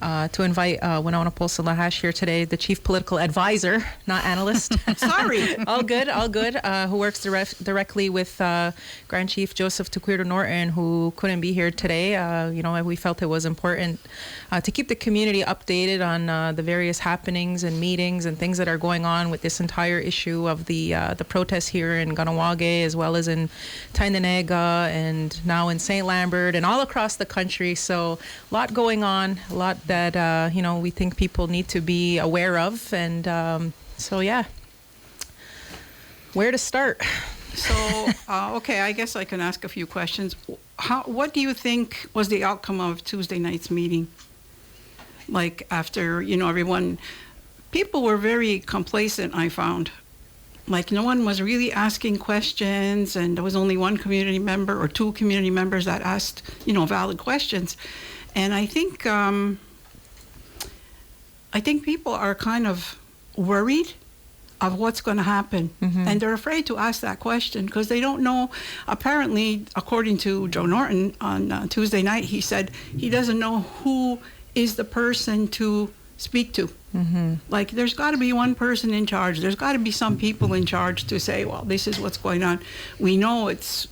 to invite Winona Polson-Lahache here today, the Chief Political Advisor, not analyst. Sorry. All good, who works directly with Grand Chief Joseph Tetewtha Norton, who couldn't be here today. We felt it was important to keep the community updated on the various happenings and meetings and things that are going on with this entire issue of the protests here in Kahnawake, as well as in Ietsénhaienhs and now in St. Lambert and all across the country. So a lot going on, a lot that we think people need to be aware of, and where to start? So, okay, I guess I can ask a few questions. What do you think was the outcome of Tuesday night's meeting? Like, after, people were very complacent, I found. Like, no one was really asking questions, and there was only one community member or two community members that asked, valid questions. And I think people are kind of worried of what's going to happen. Mm-hmm. And they're afraid to ask that question because they don't know. Apparently, according to Joe Norton on Tuesday night, he said he doesn't know who is the person to speak to. Mm-hmm. Like, there's got to be one person in charge. There's got to be some people in charge to say, well, this is what's going on. We know it's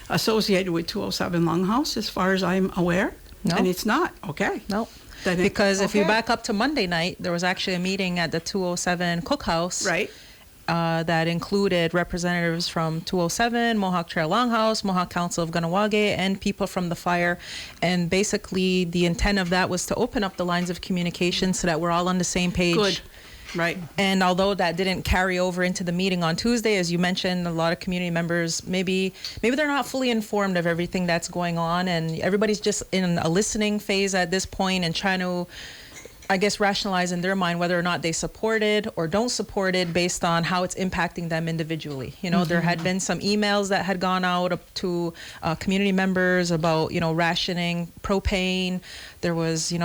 associated with 207 Longhouse, as far as I'm aware. No. And it's not. Okay. No. Because if you back up to Monday night, there was actually a meeting at the 207 Cookhouse. Right. That included representatives from 207, Mohawk Trail Longhouse, Mohawk Council of Kahnawake, and people from the fire. And basically, the intent of that was to open up the lines of communication so that we're all on the same page. Good. Right. And although that didn't carry over into the meeting on Tuesday, as you mentioned, a lot of community members, maybe they're not fully informed of everything that's going on, and everybody's just in a listening phase at this point and trying to, I guess, rationalize in their mind whether or not they support it or don't support it based on how it's impacting them individually. Mm-hmm. There had been some emails that had gone out to community members about, rationing propane. There was, some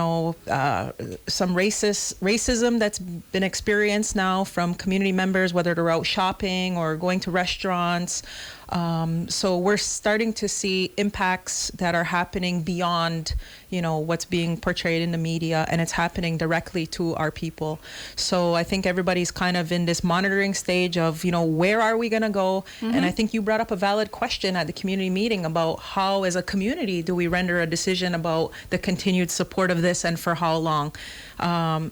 racism that's been experienced now from community members, whether they're out shopping or going to restaurants. So we're starting to see impacts that are happening beyond, what's being portrayed in the media, and it's happening directly to our people. So I think everybody's kind of in this monitoring stage of, where are we going to go? Mm-hmm. And I think you brought up a valid question at the community meeting about how, as a community, do we render a decision about the continued support of this and for how long?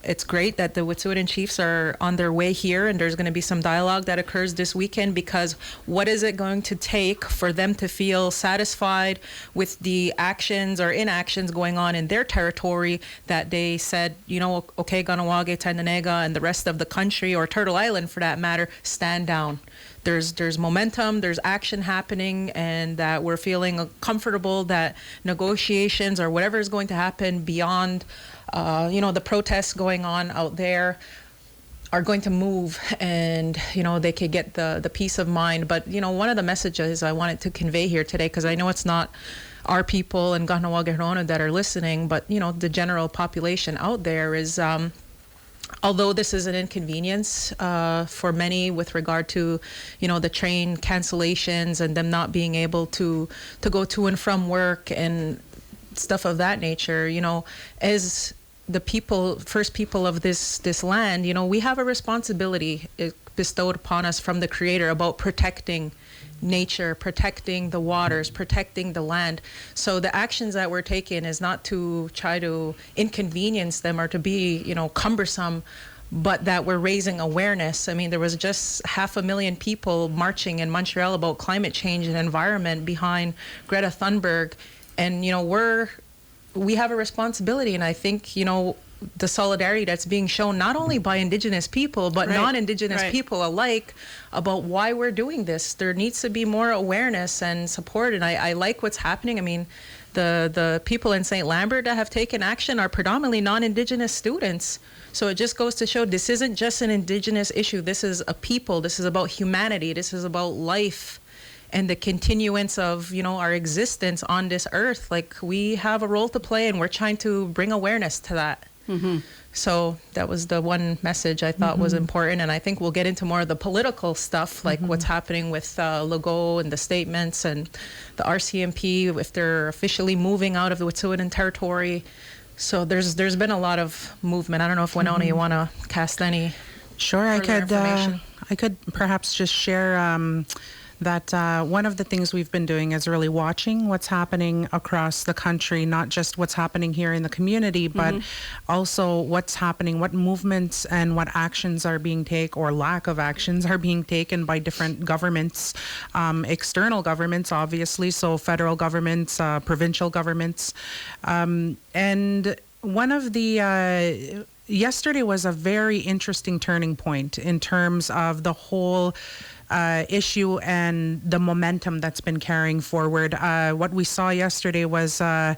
It's great that the Wet'suwet'en Chiefs are on their way here, and there's going to be some dialogue that occurs this weekend, because what is it going to take for them to feel satisfied with the actions or inactions going on in their territory that they said, okay, Kahnawake, Ietsénhaienhs, and the rest of the country, or Turtle Island for that matter, stand down. There's momentum, there's action happening, and that we're feeling comfortable that negotiations or whatever is going to happen beyond the protests going on out there are going to move, and they could get the peace of mind. But one of the messages I wanted to convey here today, because I know it's not our people in KahnawakeTV that are listening, but the general population out there is, although this is an inconvenience for many with regard to the train cancellations and them not being able to go to and from work and stuff of that nature, as the first people of this land, we have a responsibility bestowed upon us from the Creator about protecting nature, protecting the waters, protecting the land. So the actions that we're taking is not to try to inconvenience them or to be, cumbersome, but that we're raising awareness. I mean, there was just 500,000 people marching in Montreal about climate change and environment behind Greta Thunberg. And, we have a responsibility, and I think, the solidarity that's being shown not only by Indigenous people, but non-Indigenous people alike about why we're doing this. There needs to be more awareness and support, and I like what's happening. I mean, the people in St. Lambert that have taken action are predominantly non-Indigenous students. So it just goes to show this isn't just an Indigenous issue. This is a people. This is about humanity. This is about life and the continuance of, our existence on this earth. Like, we have a role to play, and we're trying to bring awareness to that. Mm-hmm. So that was the one message I thought was important. And I think we'll get into more of the political stuff, like what's happening with Legault and the statements, and the RCMP, if they're officially moving out of the Wet'suwet'en territory. So there's been a lot of movement. I don't know if Winona, you want to cast any Sure, I could perhaps just share that one of the things we've been doing is really watching what's happening across the country, not just what's happening here in the community, but also what's happening, what movements and what actions are being taken, or lack of actions are being taken by different governments, external governments, obviously, so federal governments, provincial governments. And one of the yesterday was a very interesting turning point in terms of the whole issue and the momentum that's been carrying forward. What we saw yesterday was a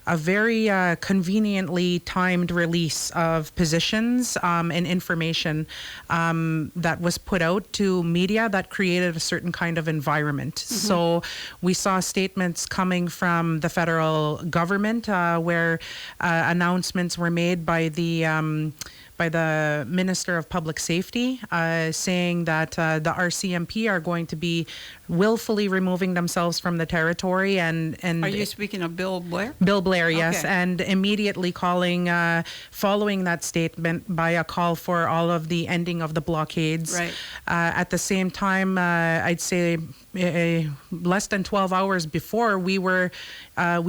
very conveniently timed release of positions and information that was put out to media that created a certain kind of environment. So we saw statements coming from the federal government where announcements were made by the Minister of Public Safety, saying that the RCMP are going to be willfully removing themselves from the territory. And Are you speaking of Bill Blair? Bill Blair, yes, Okay. and immediately following that statement by a call for all of the ending of the blockades. Right. At the same time, I'd say less than 12 hours before, we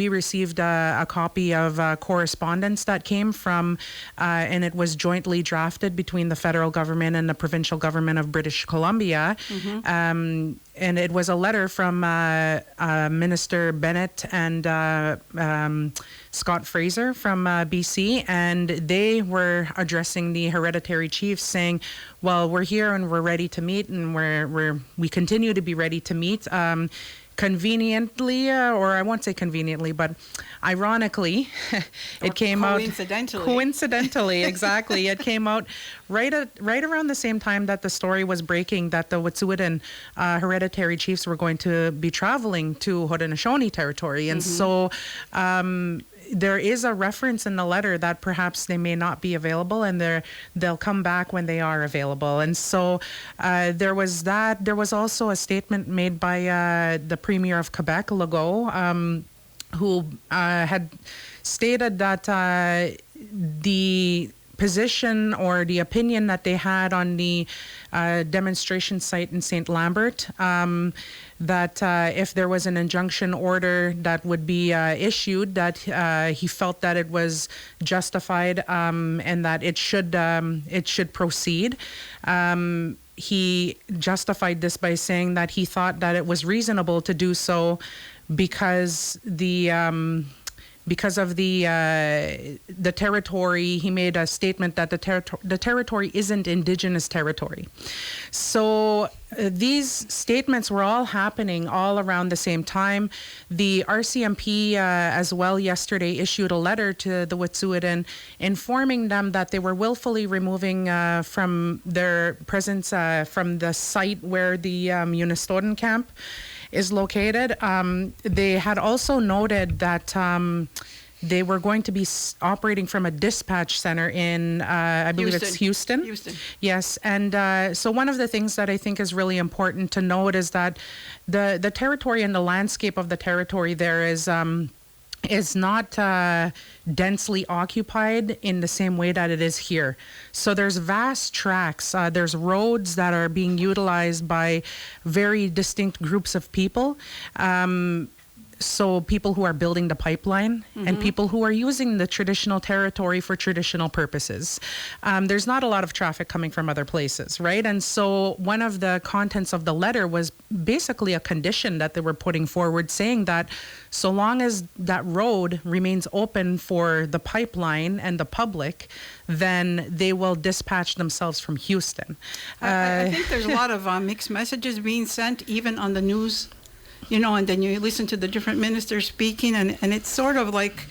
received a copy of correspondence that came from, and it was jointly drafted between the federal government and the provincial government of British Columbia. And it was a letter from Minister Bennett and Scott Fraser from BC, and they were addressing the hereditary chiefs, saying, well, we're here and we're ready to meet, and we continue to be ready to meet. Conveniently, or I won't say conveniently, but ironically, it came out coincidentally, exactly. It came out right around the same time that the story was breaking that the Wet'suwet'en hereditary chiefs were going to be traveling to Haudenosaunee territory, and so there is a reference in the letter that perhaps they may not be available, and they'll come back when they are available. And so there was that. There was also a statement made by the Premier of Quebec, Legault, who had stated that the position or the opinion that they had on the demonstration site in St. Lambert, that if there was an injunction order that would be issued, that he felt that it was justified and that it should proceed. He justified this by saying that he thought that it was reasonable to do so because of the territory. He made a statement that the territory isn't Indigenous territory. So these statements were all happening all around the same time. The RCMP as well yesterday issued a letter to the Wet'suwet'en informing them that they were willfully removing from their presence from the site where the Unistoten camp is located. They had also noted that they were going to be operating from a dispatch center in, I believe it's Houston. Yes, and so one of the things that I think is really important to note is that the territory and the landscape of the territory there is not densely occupied in the same way that it is here. So there's vast tracts, there's roads that are being utilized by very distinct groups of people. So people who are building the pipeline and people who are using the traditional territory for traditional purposes. There's not a lot of traffic coming from other places, right? And so one of the contents of the letter was basically a condition that they were putting forward, saying that so long as that road remains open for the pipeline and the public, then they will dispatch themselves from Houston. I think there's a lot of mixed messages being sent, even on the news. And then you listen to the different ministers speaking, and it's sort of like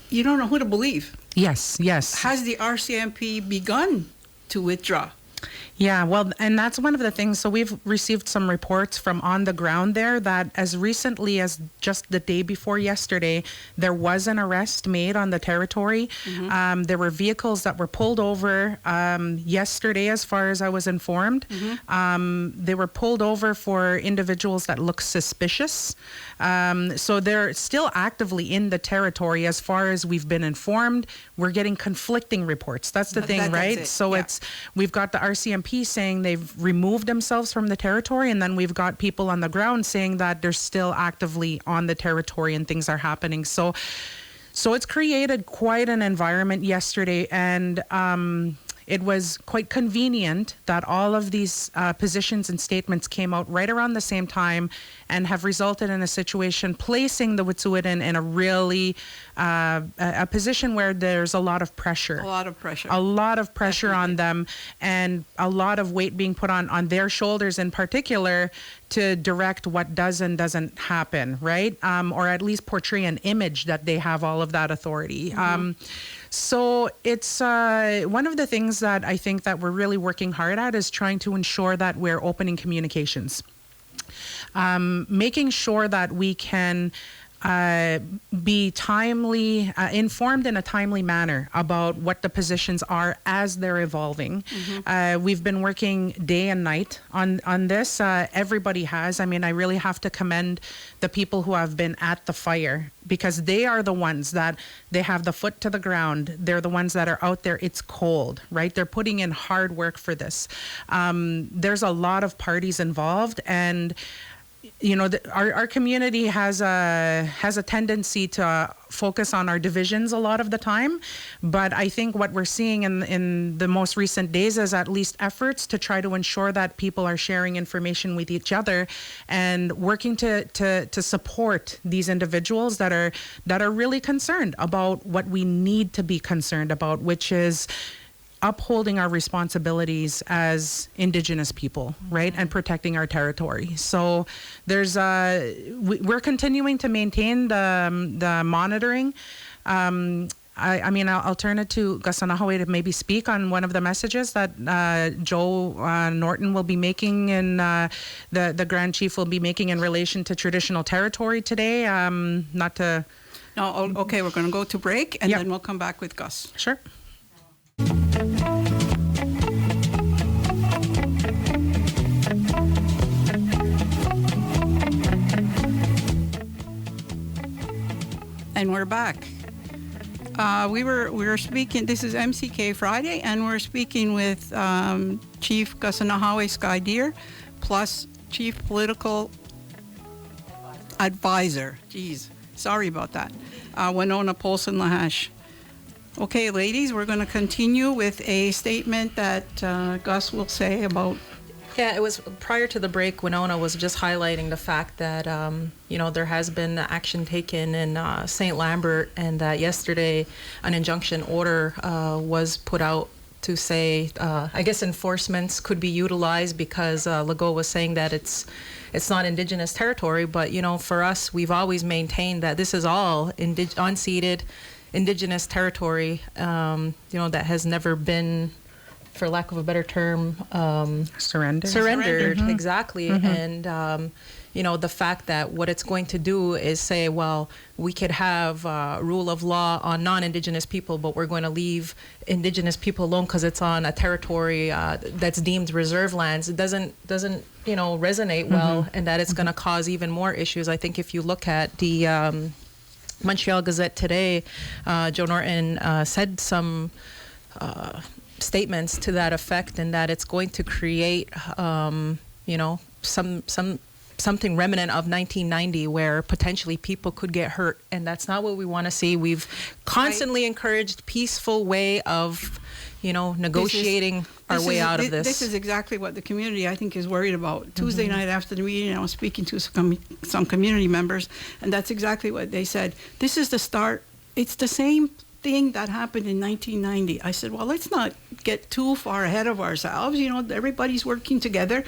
you don't know who to believe. Yes. Has the RCMP begun to withdraw? Yeah, well, and that's one of the things. So we've received some reports from on the ground there that as recently as just the day before yesterday, there was an arrest made on the territory. There were vehicles that were pulled over yesterday, as far as I was informed. They were pulled over for individuals that look suspicious. So they're still actively in the territory as far as we've been informed. We're getting conflicting reports. That's the thing, right? So we've got the RCMP saying they've removed themselves from the territory, and then we've got people on the ground saying that they're still actively on the territory and things are happening. So it's created quite an environment yesterday, and it was quite convenient that all of these positions and statements came out right around the same time and have resulted in a situation placing the Wet'suwet'en in a really a position where there's a lot of pressure. A lot of pressure. A lot of pressure Definitely. on them, and a lot of weight being put on their shoulders in particular to direct what does and doesn't happen, right? Or at least portray an image that they have all of that authority. So it's one of the things that I think that we're really working hard at is trying to ensure that we're opening communications. Making sure that we can be timely, informed in a timely manner about what the positions are as they're evolving. We've been working day and night on this. Everybody has. I mean, I really have to commend the people who have been at the fire, because they are the ones that they have the foot to the ground. They're the ones that are out there. It's cold, right? They're putting in hard work for this. There's a lot of parties involved, and you know, our community has a tendency to focus on our divisions a lot of the time, but I think what we're seeing in the most recent days is at least efforts to try to ensure that people are sharing information with each other and working to support these individuals that are really concerned about what we need to be concerned about, which is upholding our responsibilities as Indigenous people, right, and protecting our territory. So there's we're continuing to maintain the monitoring. I mean, I'll turn it to Kahsennenhawe to maybe speak on one of the messages that Joe Norton will be making, and the Grand Chief will be making in relation to traditional territory today. Not to. No, okay, we're going to go to break, and then we'll come back with Gus. Sure. And we're back. We were speaking. This is MCK Friday, and we're speaking with Chief Kahsennenhawe Sky Deer, plus Chief Political Advisor. Geez, sorry about that. Winona Polson-Lahache. Okay, ladies, we're going to continue with a statement that Gus will say about. Yeah, it was prior to the break. Winona was just highlighting the fact that there has been action taken in St. Lambert, and that yesterday an injunction order was put out to say, I guess enforcements could be utilized because Legault was saying that it's not Indigenous territory. But for us, we've always maintained that this is all unceded Indigenous territory. That has never been, for lack of a better term, surrendered. Exactly. And the fact that what it's going to do is say, well, we could have rule of law on non-Indigenous people, but we're going to leave Indigenous people alone because it's on a territory that's deemed reserve lands. It doesn't resonate well, and that it's going to cause even more issues. I think if you look at the Montreal Gazette today, Joe Norton said some statements to that effect, and that it's going to create, something remnant of 1990, where potentially people could get hurt, and that's not what we want to see. We've constantly encouraged peaceful way of, negotiating our way out of this. This is exactly what the community, I think, is worried about. Tuesday night after the meeting, I was speaking to some community members, and that's exactly what they said. This is the start. It's the same thing that happened in 1990. I said, well, let's not get too far ahead of ourselves. Everybody's working together.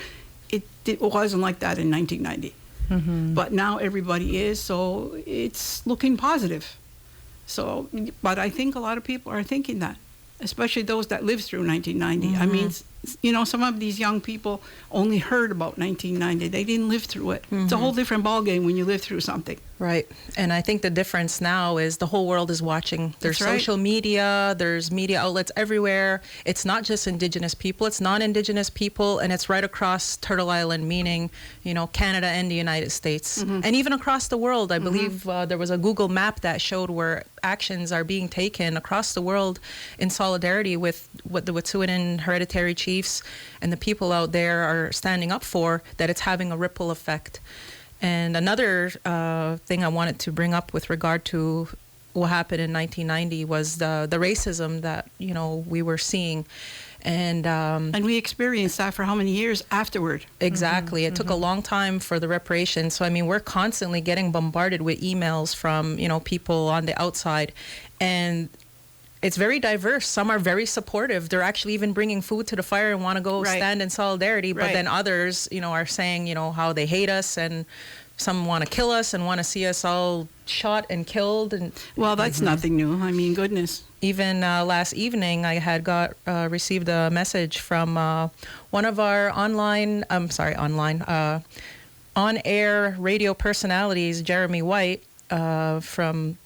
It wasn't like that in 1990. But now everybody is, so it's looking positive. But I think a lot of people are thinking that, especially those that lived through 1990. I mean, you know, some of these young people only heard about 1990. They didn't live through it. It's a whole different ballgame when you live through something. Right. And I think the difference now is the whole world is watching. There's social media, there's media outlets everywhere. It's not just Indigenous people, it's non-Indigenous people, and it's right across Turtle Island, meaning, you know, Canada and the United States. And even across the world. I believe there was a Google map that showed where actions are being taken across the world in solidarity with what the Wet'suwet'en hereditary chiefs and the people out there are standing up for, that it's having a ripple effect. And another thing I wanted to bring up with regard to what happened in 1990 was the racism that, you know, we were seeing. And we experienced that for how many years afterward? Exactly. It took a long time for the reparations. So, I mean, we're constantly getting bombarded with emails from, you know, people on the outside. And it's very diverse. Some are very supportive. They're actually even bringing food to the fire and want to go stand in solidarity. But then others, you know, are saying, you know, how they hate us, and some want to kill us and want to see us all shot and killed. And well, that's nothing new. I mean, goodness. Even last evening, I had received a message from one of our on-air radio personalities, Jeremy White, from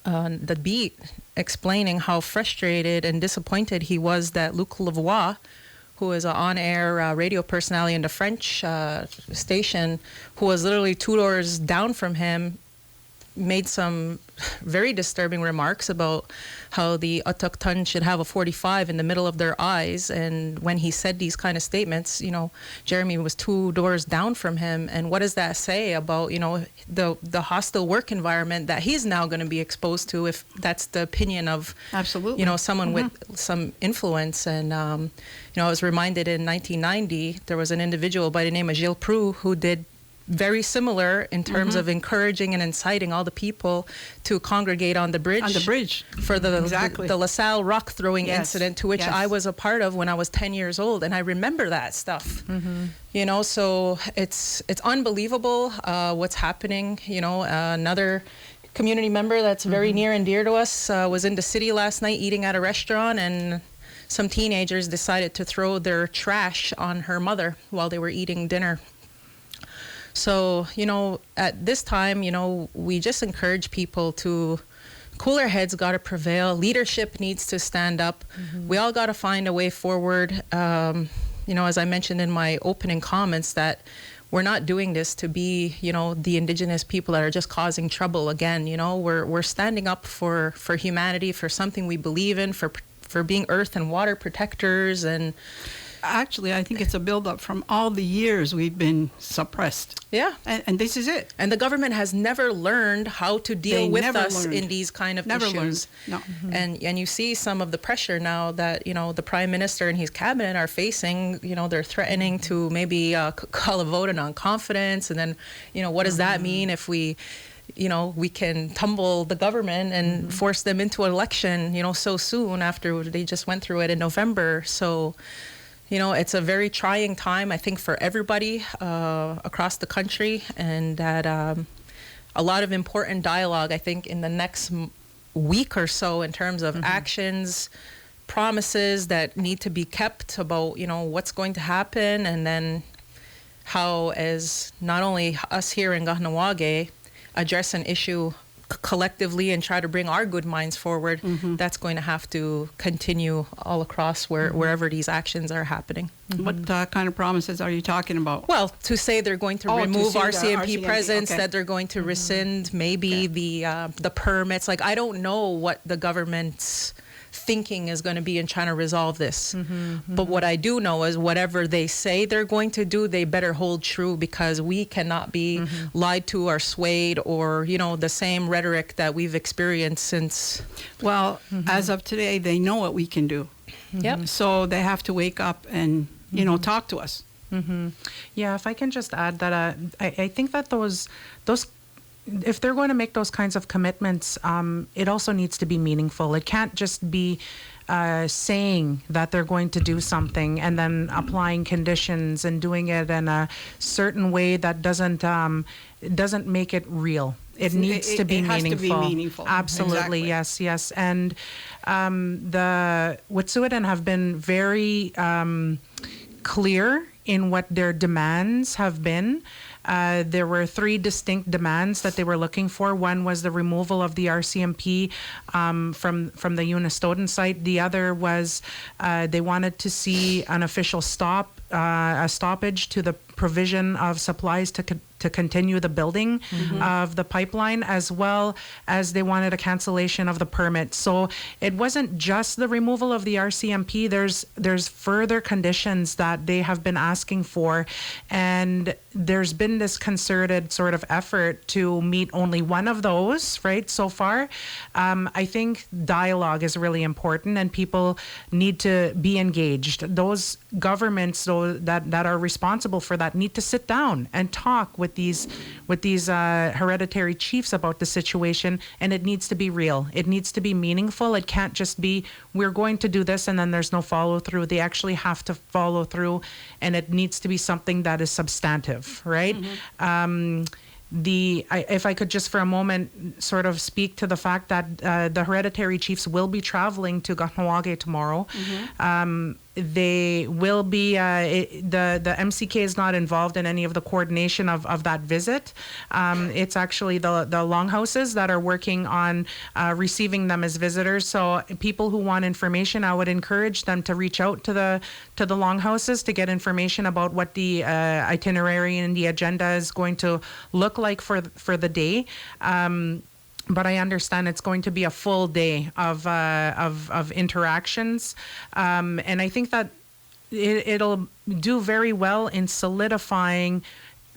The Beat, explaining how frustrated and disappointed he was that Luc Lavoie, who is an on-air radio personality in the French station, who was literally 2 doors down from him, made some very disturbing remarks about how the autochthons should have a 45 in the middle of their eyes. And when he said these kind of statements, you know, Jeremy was 2 doors down from him. And what does that say about, you know, the hostile work environment that he's now going to be exposed to, if that's the opinion of, absolutely, you know, someone with some influence? And, you know, I was reminded in 1990, there was an individual by the name of Gilles Proulx who did very similar in terms of encouraging and inciting all the people to congregate on the bridge. On the bridge. For the LaSalle rock throwing incident, to which I was a part of when I was 10 years old. And I remember that stuff. You know, so it's unbelievable what's happening. You know, another community member that's very near and dear to us was in the city last night eating at a restaurant, and some teenagers decided to throw their trash on her mother while they were eating dinner. So, you know, at this time, you know, we just encourage people to, cooler heads got to prevail. Leadership needs to stand up. We all got to find a way forward. You know, as I mentioned in my opening comments, that we're not doing this to be, you know, the Indigenous people that are just causing trouble again. You know, we're standing up for humanity, for something we believe in, for being earth and water protectors. And actually, I think it's a buildup from all the years we've been suppressed. Yeah. And this is it. And the government has never learned how to deal with us in these kind of issues. No. And you see some of the pressure now that, you know, the Prime Minister and his cabinet are facing. You know, they're threatening to maybe call a vote of non-confidence. And then, you know, what does that mean if we, you know, we can tumble the government and force them into an election, you know, so soon after they just went through it in November. So, you know, it's a very trying time, I think, for everybody across the country, and that a lot of important dialogue, I think, in the next week or so in terms of actions, promises that need to be kept about, you know, what's going to happen, and then how, as not only us here in Kahnawake address an issue collectively and try to bring our good minds forward, that's going to have to continue all across wherever these actions are happening. What kind of promises are you talking about? Well, to say they're going to remove RCMP presence, that they're going to rescind maybe the permits. Like, I don't know what the government's thinking is going to be in trying to resolve this. But what I do know is whatever they say they're going to do, they better hold true, because we cannot be lied to or swayed, or, you know, the same rhetoric that we've experienced since. Well, as of today, they know what we can do. Yep. So they have to wake up and, you know, talk to us. Yeah, if I can just add that I think that those if they're going to make those kinds of commitments, it also needs to be meaningful. It can't just be saying that they're going to do something and then applying conditions and doing it in a certain way that doesn't make it real. It needs to be meaningful. Has to be meaningful. Absolutely, exactly. yes. And the Wet'suwet'en have been very clear in what their demands have been. There were 3 distinct demands that they were looking for. One was the removal of the RCMP from the Unistoten site. The other was they wanted to see an official a stoppage to the provision of supplies to continue the building of the pipeline, as well as they wanted a cancellation of the permit. So it wasn't just the removal of the RCMP. There's further conditions that they have been asking for, and there's been this concerted sort of effort to meet only one of those, right, so far. I think dialogue is really important, and people need to be engaged. Those governments, though, that are responsible for that need to sit down and talk with these hereditary chiefs about the situation, and it needs to be real. It needs to be meaningful. It can't just be, we're going to do this and then there's no follow through. They actually have to follow through, and it needs to be something that is substantive, right? If I could just for a moment sort of speak to the fact that the hereditary chiefs will be traveling to Kahnawake tomorrow. They will be, the MCK is not involved in any of the coordination of that visit. It's actually the longhouses that are working on receiving them as visitors. So people who want information, I would encourage them to reach out to the longhouses to get information about what the itinerary and the agenda is going to look like for the day. But I understand it's going to be a full day of interactions, and I think that it'll do very well in solidifying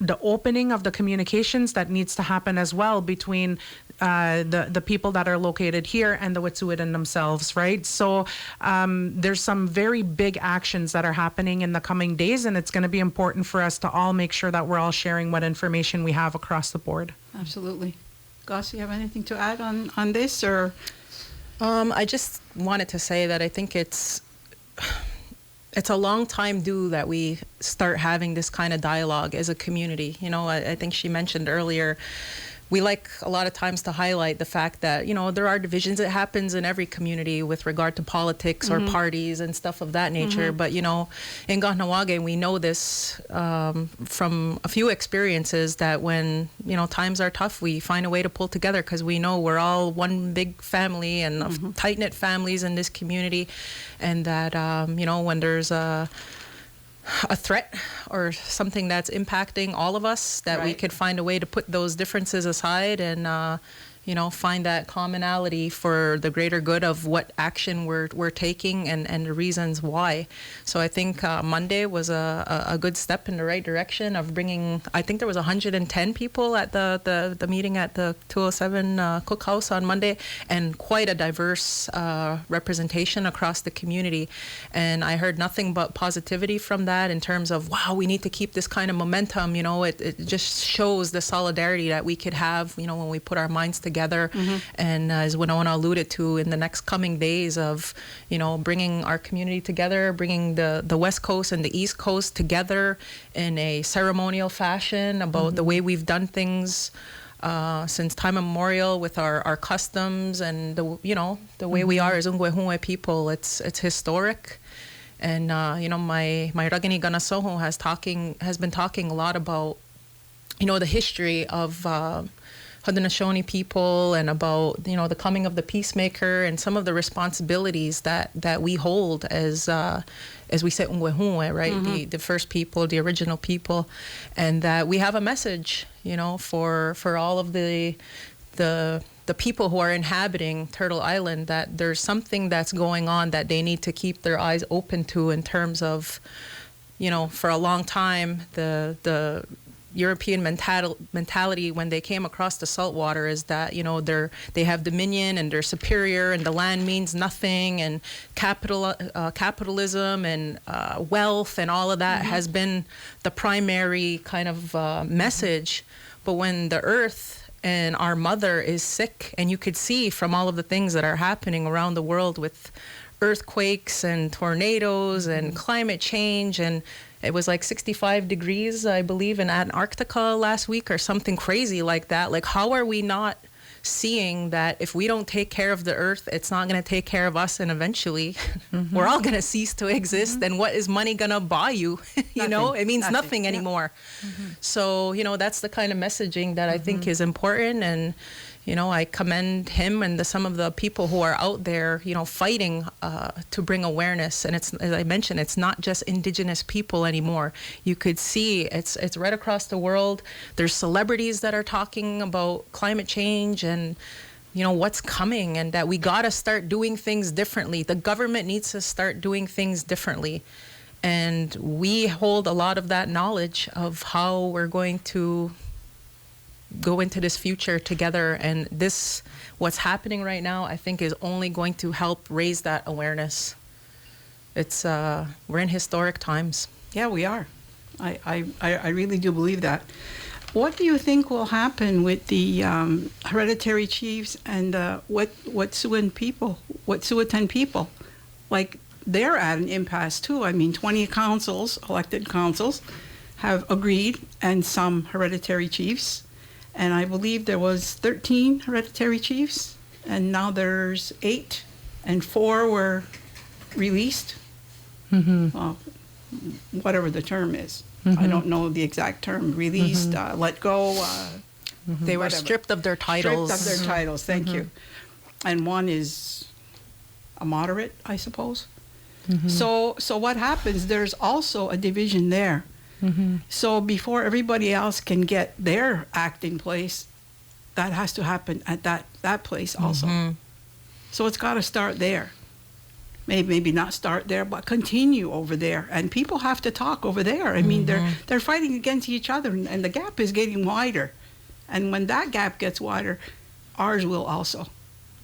the opening of the communications that needs to happen as well between the people that are located here and the Wet'suwet'en themselves, right? So there's some very big actions that are happening in the coming days, and it's going to be important for us to all make sure that we're all sharing what information we have across the board. Absolutely. Gus, you have anything to add on this, or? I just wanted to say that I think it's a long time due that we start having this kind of dialogue as a community. You know, I think she mentioned earlier, we like a lot of times to highlight the fact that, you know, there are divisions. It happens in every community with regard to politics or parties and stuff of that nature. But, you know, in Kahnawake, we know this from a few experiences that when, you know, times are tough, we find a way to pull together because we know we're all one big family and of tight-knit families in this community. And that, you know, when there's a threat or something that's impacting all of us, that we could find a way to put those differences aside and you know, find that commonality for the greater good of what action we're taking and the reasons why. So I think Monday was a good step in the right direction of bringing, I think there was 110 people at the meeting at the 207 Cookhouse on Monday, and quite a diverse representation across the community. And I heard nothing but positivity from that in terms of, wow, we need to keep this kind of momentum. You know, it just shows the solidarity that we could have, you know, when we put our minds together. And as Winona alluded to, in the next coming days of, you know, bringing our community together, bringing the West Coast and the East Coast together in a ceremonial fashion about the way we've done things since time immemorial with our customs and the way we are as Ungwehunwe people. It's historic. And you know, my Ragini Ganasoho has been talking a lot about, you know, the history of Haudenosaunee people and about, you know, the coming of the peacemaker and some of the responsibilities that we hold as we say Ungwehunwe, right? The first people, the original people, and that we have a message, you know, for all of the people who are inhabiting Turtle Island, that there's something that's going on that they need to keep their eyes open to in terms of, you know, for a long time the European mentality when they came across the saltwater is that, you know, they have dominion and they're superior and the land means nothing, and capitalism and wealth and all of that has been the primary kind of message. But when the earth and our mother is sick, and you could see from all of the things that are happening around the world with earthquakes and tornadoes and climate change, and it was like 65 degrees, I believe, in Antarctica last week or something crazy like that. Like, how are we not seeing that if we don't take care of the earth, it's not going to take care of us, and eventually we're all going to cease to exist? And what is money going to buy you? You know, it means nothing anymore. So, you know, that's the kind of messaging that I think is important. And, you know, I commend him and some of the people who are out there, you know, fighting to bring awareness. And it's, as I mentioned, it's not just Indigenous people anymore. You could see it's right across the world. There's celebrities that are talking about climate change and, you know, what's coming, and that we got to start doing things differently. The government needs to start doing things differently. And we hold a lot of that knowledge of how we're going to go into this future together. And this, what's happening right now, I think is only going to help raise that awareness. It's we're in historic times. Yeah, we are. I really do believe that. What do you think will happen with the hereditary chiefs and Wet'suwet'en people? Like, they're at an impasse too. I mean, 20 councils, elected councils, have agreed, and some hereditary chiefs. And I believe there was 13 hereditary chiefs, and now there's 8, and 4 were released. Well, whatever the term is. I don't know the exact term. Released, let go. They were stripped of their titles. Stripped of their titles, thank you. And one is a moderate, I suppose. So what happens, there's also a division there. So before everybody else can get their act in place, that has to happen at that place also. So it's got to start there. Maybe not start there, but continue over there. And people have to talk over there. I mean, they're fighting against each other, and the gap is getting wider. And when that gap gets wider, ours will also,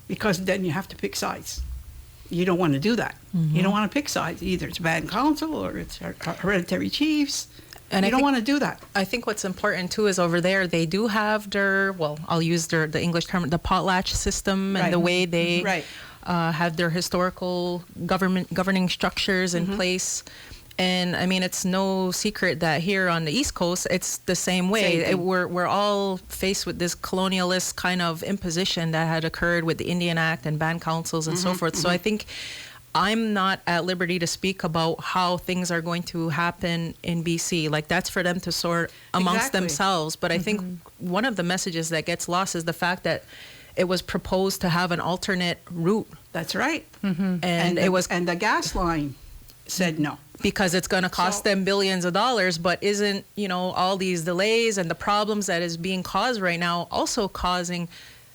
because then you have to pick sides. You don't want to do that. You don't want to pick sides. Either it's band council or it's hereditary chiefs. And you don't want to do that. I think what's important too is over there they do have their, well, I'll use the English term, the potlatch system, and the way they have their historical governing structures in place. And I mean, it's no secret that here on the East Coast, it's the same way. We're all faced with this colonialist kind of imposition that had occurred with the Indian Act and band councils and so forth. So I think I'm not at liberty to speak about how things are going to happen in BC. Like, that's for them to sort amongst themselves. But I think one of the messages that gets lost is the fact that it was proposed to have an alternate route. That's right. And the gas line said no. Because it's going to cost them billions of dollars, but isn't, you know, all these delays and the problems that is being caused right now also causing,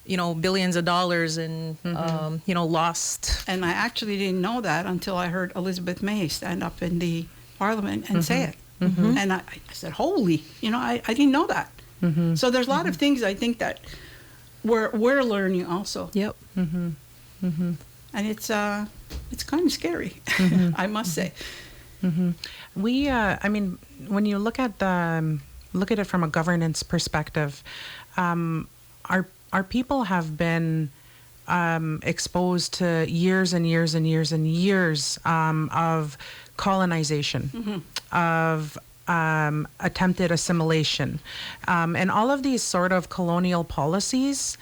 you know, billions of dollars in, you know, lost. And I actually didn't know that until I heard Elizabeth May stand up in the Parliament and say it. And I said, holy, you know, I didn't know that. So there's a lot of things I think that we're learning also. Yep. And it's kind of scary, I must say. We, I mean, when you look at it from a governance perspective, our people have been exposed to years and years and years and years of colonization, of attempted assimilation, and all of these sort of colonial policies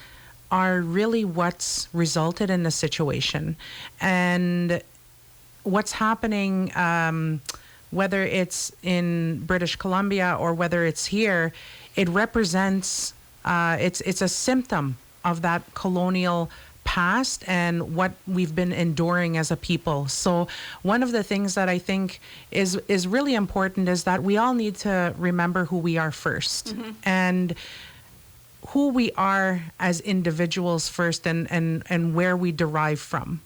are really what's resulted in the situation. And what's happening, whether it's in British Columbia or whether it's here, it represents, it's a symptom of that colonial past and what we've been enduring as a people. So one of the things that I think is really important is that we all need to remember who we are first, and who we are as individuals first, and where we derive from.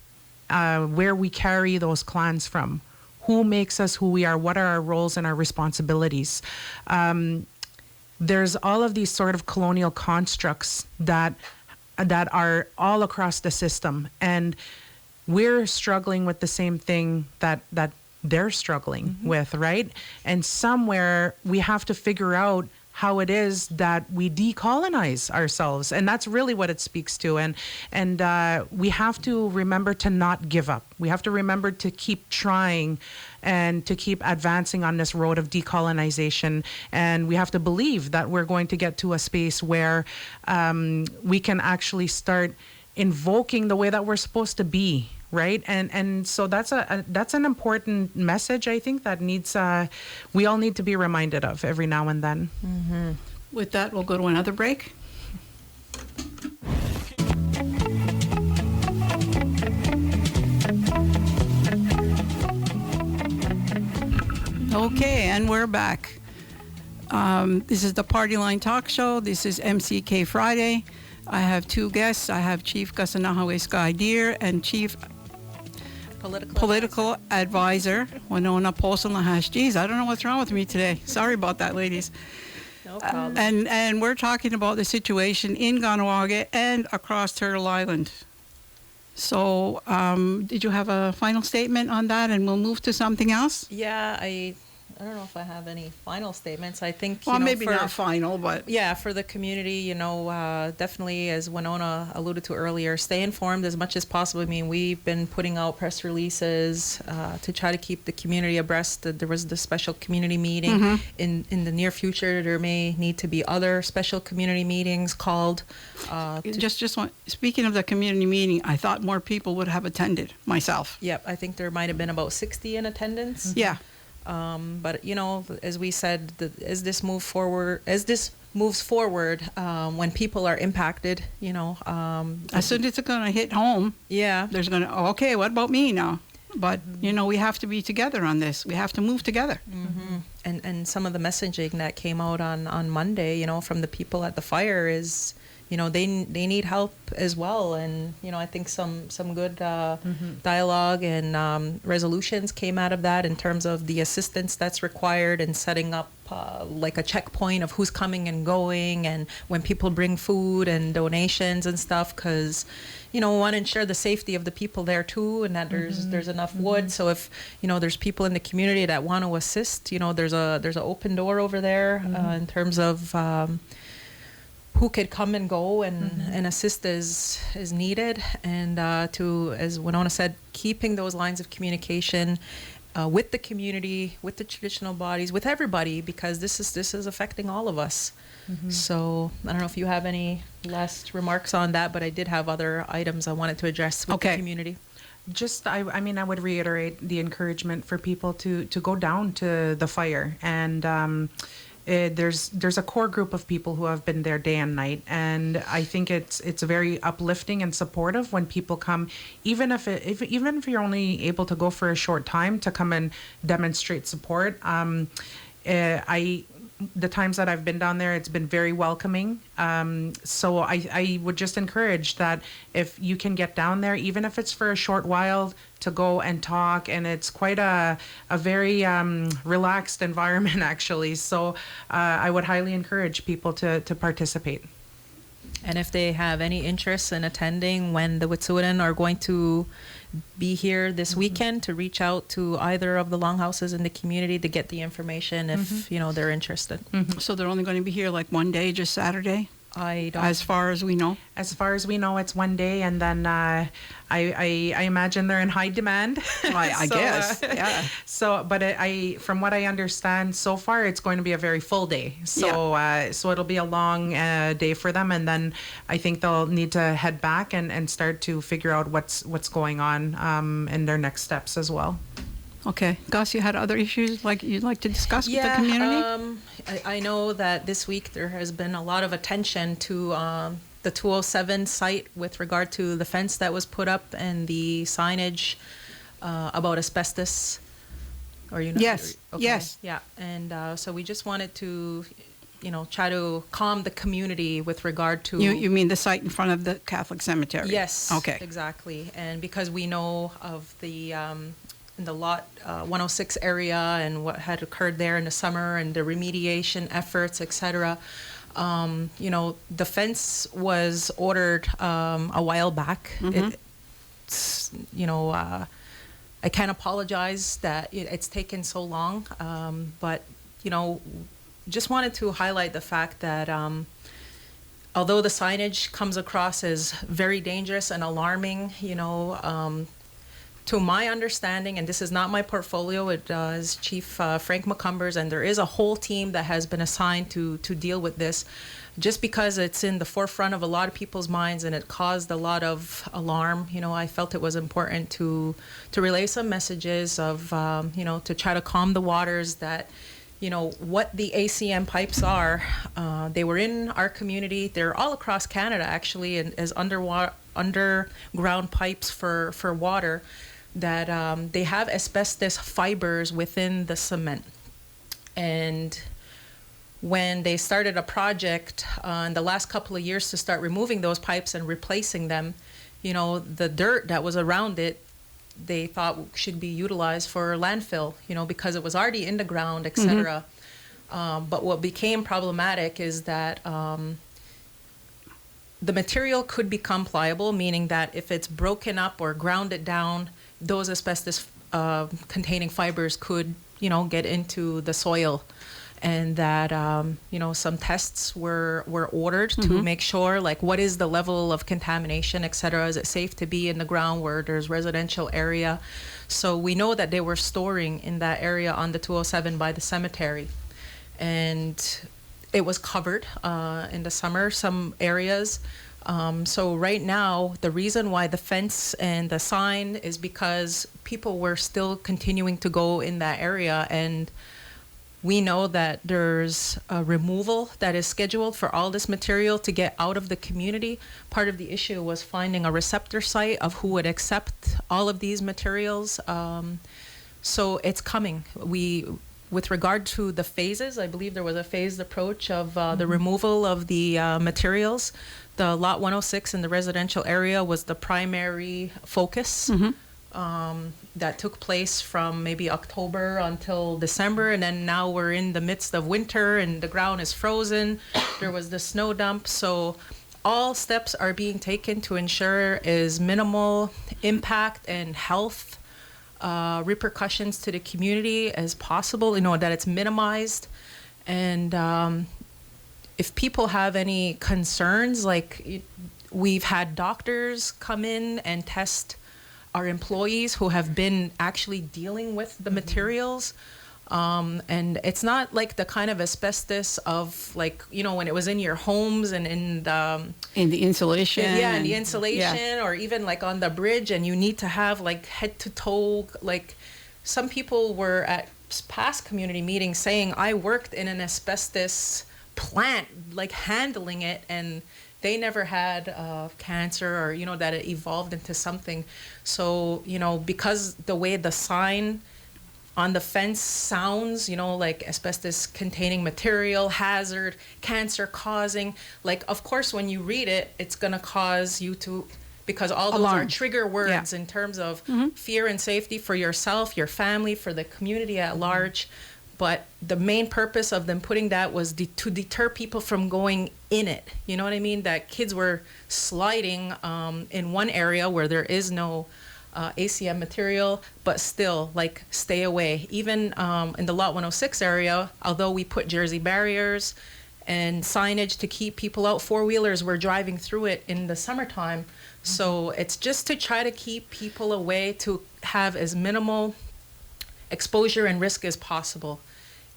Where we carry those clans from, who makes us who we are, what are our roles and our responsibilities. There's all of these sort of colonial constructs that are all across the system, and we're struggling with the same thing that they're struggling with, right? And somewhere we have to figure out how it is that we decolonize ourselves. And that's really what it speaks to. And we have to remember to not give up. We have to remember to keep trying and to keep advancing on this road of decolonization. And we have to believe that we're going to get to a space where we can actually start invoking the way that we're supposed to be, right? And so that's an important message, I think, that needs we all need to be reminded of every now and then. Mm-hmm. With that, we'll go to another break. Okay, and we're back. This is the Partyline Talk Show. This is MCK Friday. I have two guests. I have Chief Kahsennenhawe Sky Deer and Chief Political Advisor Winona Polson-Lahache. Geez, I don't know what's wrong with me today. Sorry about that, ladies. No problem. And we're talking about the situation in Kahnawake and across Turtle Island. So, did you have a final statement on that, and we'll move to something else? Yeah, I don't know if I have any final statements. I think, well, maybe not final, but yeah, for the community, definitely, as Winona alluded to earlier, stay informed as much as possible. I mean, we've been putting out press releases to try to keep the community abreast. There was the special community meeting. Mm-hmm. In the near future, there may need to be other special community meetings called. Speaking of the community meeting, I thought more people would have attended myself. Yep, I think there might have been about 60 in attendance. Mm-hmm. Yeah. But as we said, as this moves forward, when people are impacted, as soon as it's going to hit home, yeah, there's going to, okay, what about me now? But we have to be together on this. We have to move together. Mm-hmm. And some of the messaging that came out on Monday, from the people at the fire is, they need help as well. And, I think some good dialogue and resolutions came out of that in terms of the assistance that's required and setting up like a checkpoint of who's coming and going, and when people bring food and donations and stuff, because, we want to ensure the safety of the people there too, and that there's enough wood. So if, there's people in the community that want to assist, there's an open door over there in terms of who could come and go and assist as needed, and to, as Winona said, keeping those lines of communication with the community, with the traditional bodies, with everybody, because this is affecting all of us. So I don't know if you have any last remarks on that, but I did have other items I wanted to address with the community. Just, I would reiterate the encouragement for people to go down to the fire, and there's a core group of people who have been there day and night, and I think it's very uplifting and supportive when people come, even if you're only able to go for a short time, to come and demonstrate support. The times that I've been down there, it's been very welcoming. So I would just encourage that if you can get down there, even if it's for a short while, to go and talk. And it's quite a very relaxed environment, actually. So I would highly encourage people to participate. And if they have any interest in attending when the Wet'suwet'en are going to be here this weekend, to reach out to either of the longhouses in the community to get the information if they're interested. So they're only going to be here like one day, just Saturday? I don't. As far as we know? As far as we know, it's one day, and then I imagine they're in high demand. I guess, yeah. So, but from what I understand so far, it's going to be a very full day. So, so it'll be a long day for them, and then I think they'll need to head back and start to figure out what's going on in their next steps as well. Okay, Gus, you had other issues you'd like to discuss with the community? I know that this week there has been a lot of attention to the 207 site with regard to the fence that was put up and the signage about asbestos. Or Yes. Okay. Yes. Yeah, and so we just wanted to, try to calm the community with regard to. You mean the site in front of the Catholic cemetery? Yes. Okay. Exactly, and because we know of the. In the lot 106 area and what had occurred there in the summer and the remediation efforts, etc. The fence was ordered a while back. I can't apologize that it's taken so long, but just wanted to highlight the fact that although the signage comes across as very dangerous and alarming, to my understanding, and this is not my portfolio, it is Chief Frank McCumbers, and there is a whole team that has been assigned to deal with this. Just because it's in the forefront of a lot of people's minds and it caused a lot of alarm, I felt it was important to relay some messages of, to try to calm the waters that, what the ACM pipes are. They were in our community. They're all across Canada, actually, and as underground pipes for water, that they have asbestos fibers within the cement. And when they started a project in the last couple of years to start removing those pipes and replacing them, the dirt that was around it, they thought should be utilized for landfill, because it was already in the ground, etc. But what became problematic is that the material could become pliable, meaning that if it's broken up or grounded down, those asbestos containing fibers could, get into the soil. And that, some tests were ordered to make sure, like, what is the level of contamination, et cetera? Is it safe to be in the ground where there's residential area? So we know that they were storing in that area on the 207 by the cemetery. And it was covered in the summer, some areas. So right now, the reason why the fence and the sign is because people were still continuing to go in that area, and we know that there's a removal that is scheduled for all this material to get out of the community. Part of the issue was finding a receptor site of who would accept all of these materials. So it's coming. With regard to the phases, I believe there was a phased approach of the removal of the materials. The Lot 106 in the residential area was the primary focus. That took place from maybe October until December, and then now we're in the midst of winter and the ground is frozen. There was the snow dump, so all steps are being taken to ensure is minimal impact and health repercussions to the community as possible, that it's minimized. And if people have any concerns, like we've had doctors come in and test our employees who have been actually dealing with the materials. And it's not like the kind of asbestos of, like, when it was in your homes and in the insulation. In the insulation, or even like on the bridge, and you need to have like head to toe. Like, some people were at past community meetings saying, I worked in an asbestos plant, like handling it, and they never had cancer, or, that it evolved into something. So, because the way the sign on the fence sounds, like asbestos containing material, hazard, cancer causing, like, of course, when you read it, it's going to cause you to, because all those are trigger words in terms of fear and safety for yourself, your family, for the community at large. But the main purpose of them putting that was to deter people from going in it. You know what I mean? That kids were sliding in one area where there is no ACM material, but still, like, stay away. Even in the Lot 106 area, although we put jersey barriers and signage to keep people out, four-wheelers were driving through it in the summertime. So it's just to try to keep people away, to have as minimal exposure and risk as possible.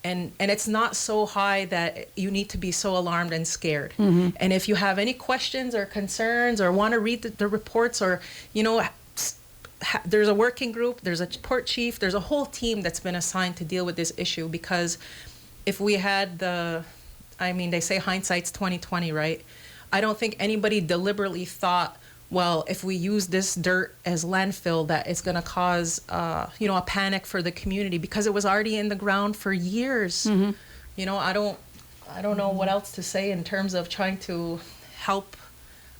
And it's not so high that you need to be so alarmed and scared. And if you have any questions or concerns, or want to read the reports, or, there's a working group, there's a port chief, there's a whole team that's been assigned to deal with this issue. Because if we had they say hindsight's 20/20, right? I don't think anybody deliberately thought, well, if we use this dirt as landfill, that it's going to cause, a panic for the community, because it was already in the ground for years. I don't know what else to say in terms of trying to help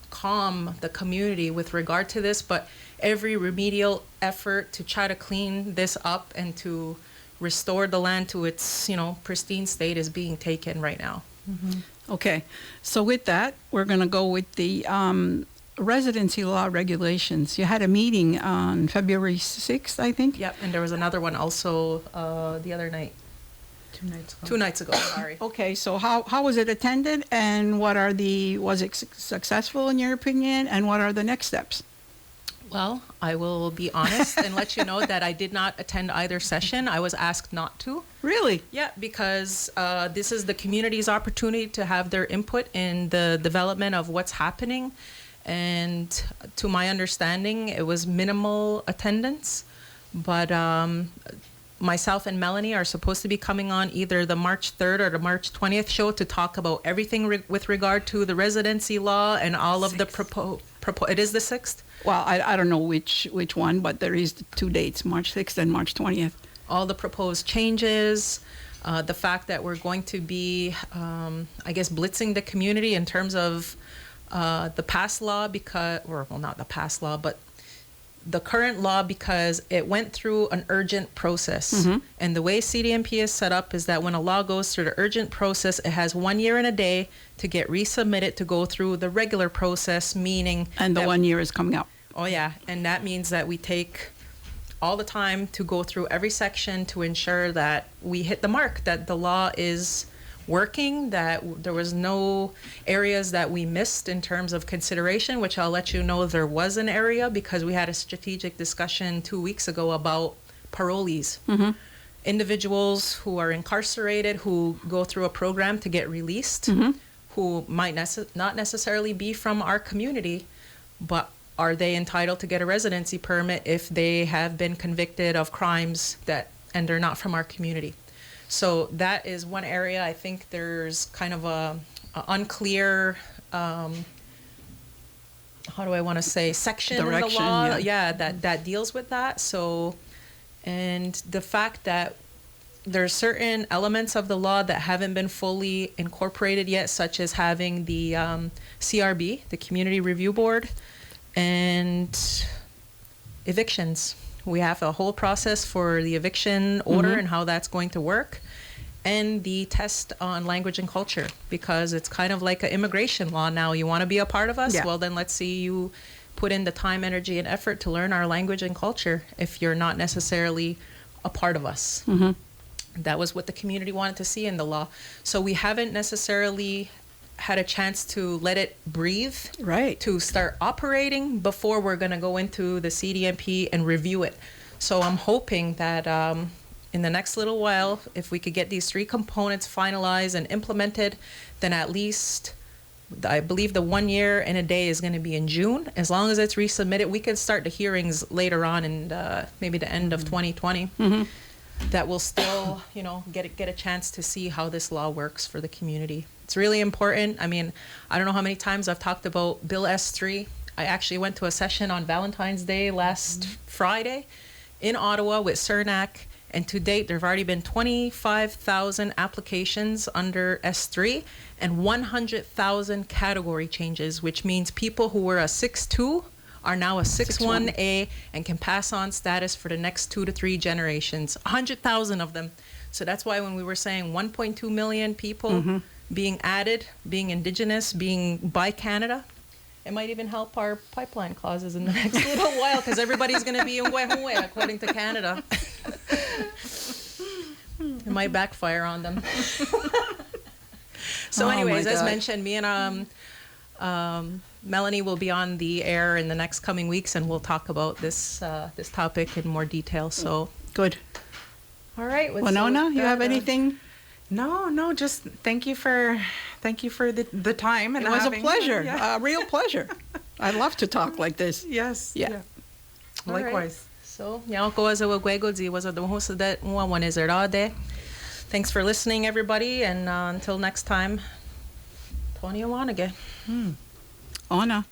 calm the community with regard to this, but every remedial effort to try to clean this up and to restore the land to its, pristine state is being taken right now. Okay, so with that, we're going to go with the residency law regulations. You had a meeting on February 6th, I think? Yep, and there was another one also the other night. 2 nights ago, sorry. Okay, so how was it attended, and was it successful in your opinion, and what are the next steps? Well, I will be honest and let you know that I did not attend either session. I was asked not to. Really? Yeah, because this is the community's opportunity to have their input in the development of what's happening. And to my understanding, it was minimal attendance. But myself and Melanie are supposed to be coming on either the March 3rd or the March 20th show to talk about everything with regard to the residency law and all of the it is the 6th? Well, I don't know which one, but there is 2 dates, March 6th and March 20th. All the proposed changes, the fact that we're going to be, I guess, blitzing the community in terms of the past law not the past law, but the current law, because it went through an urgent process. Mm-hmm. And the way CDMP is set up is that when a law goes through the urgent process, it has 1 year and a day to get resubmitted to go through the regular process, meaning... And the 1 year is coming up. Oh, yeah. And that means that we take all the time to go through every section to ensure that we hit the mark, that the law is working, that there was no areas that we missed in terms of consideration, which I'll let you know there was an area because we had a strategic discussion 2 weeks ago about parolees. Mm-hmm. Individuals who are incarcerated, who go through a program to get released, mm-hmm. who might not necessarily be from our community, but are they entitled to get a residency permit if they have been convicted of crimes and they're not from our community? So that is one area. I think there's kind of a unclear, how do I want to say, section in the law, that deals with that. So, and the fact that there's certain elements of the law that haven't been fully incorporated yet, such as having the CRB, the Community Review Board, and evictions. We have a whole process for the eviction order mm-hmm. and how that's going to work, and the test on language and culture, because it's kind of like an immigration law now. You want to be a part of us? Yeah. Well, then let's see you put in the time, energy, and effort to learn our language and culture if you're not necessarily a part of us. Mm-hmm. That was what the community wanted to see in the law. So we haven't necessarily had a chance to let it breathe, right, to start operating before we're going to go into the CDMP and review it. So I'm hoping that in the next little while, if we could get these 3 components finalized and implemented, then at least I believe the 1 year and a day is going to be in June. As long as it's resubmitted, we can start the hearings later on in maybe the end of 2020. Mm-hmm. That will still, get a chance to see how this law works for the community. It's really important. I mean, I don't know how many times I've talked about Bill S3. I actually went to a session on Valentine's Day last Friday in Ottawa with CERNAC, and to date, there have already been 25,000 applications under S3 and 100,000 category changes, which means people who were a 6-2 are now a 6-1A and can pass on status for the next 2 to 3 generations, 100,000 of them. So that's why when we were saying 1.2 million people mm-hmm. being added, being Indigenous, being by Canada, it might even help our pipeline clauses in the next little while, because everybody's going to be in Wehue, according to Canada. It might backfire on them. So anyways, as mentioned, me and Melanie will be on the air in the next coming weeks, and we'll talk about this topic in more detail. So good. All right, Winona, you have anything? No, just thank you for the time. And it was a pleasure, a real pleasure. I love to talk like this. Yes. Yeah. Likewise. So, thanks for listening, everybody, and until next time, Tony Awanage. Ona.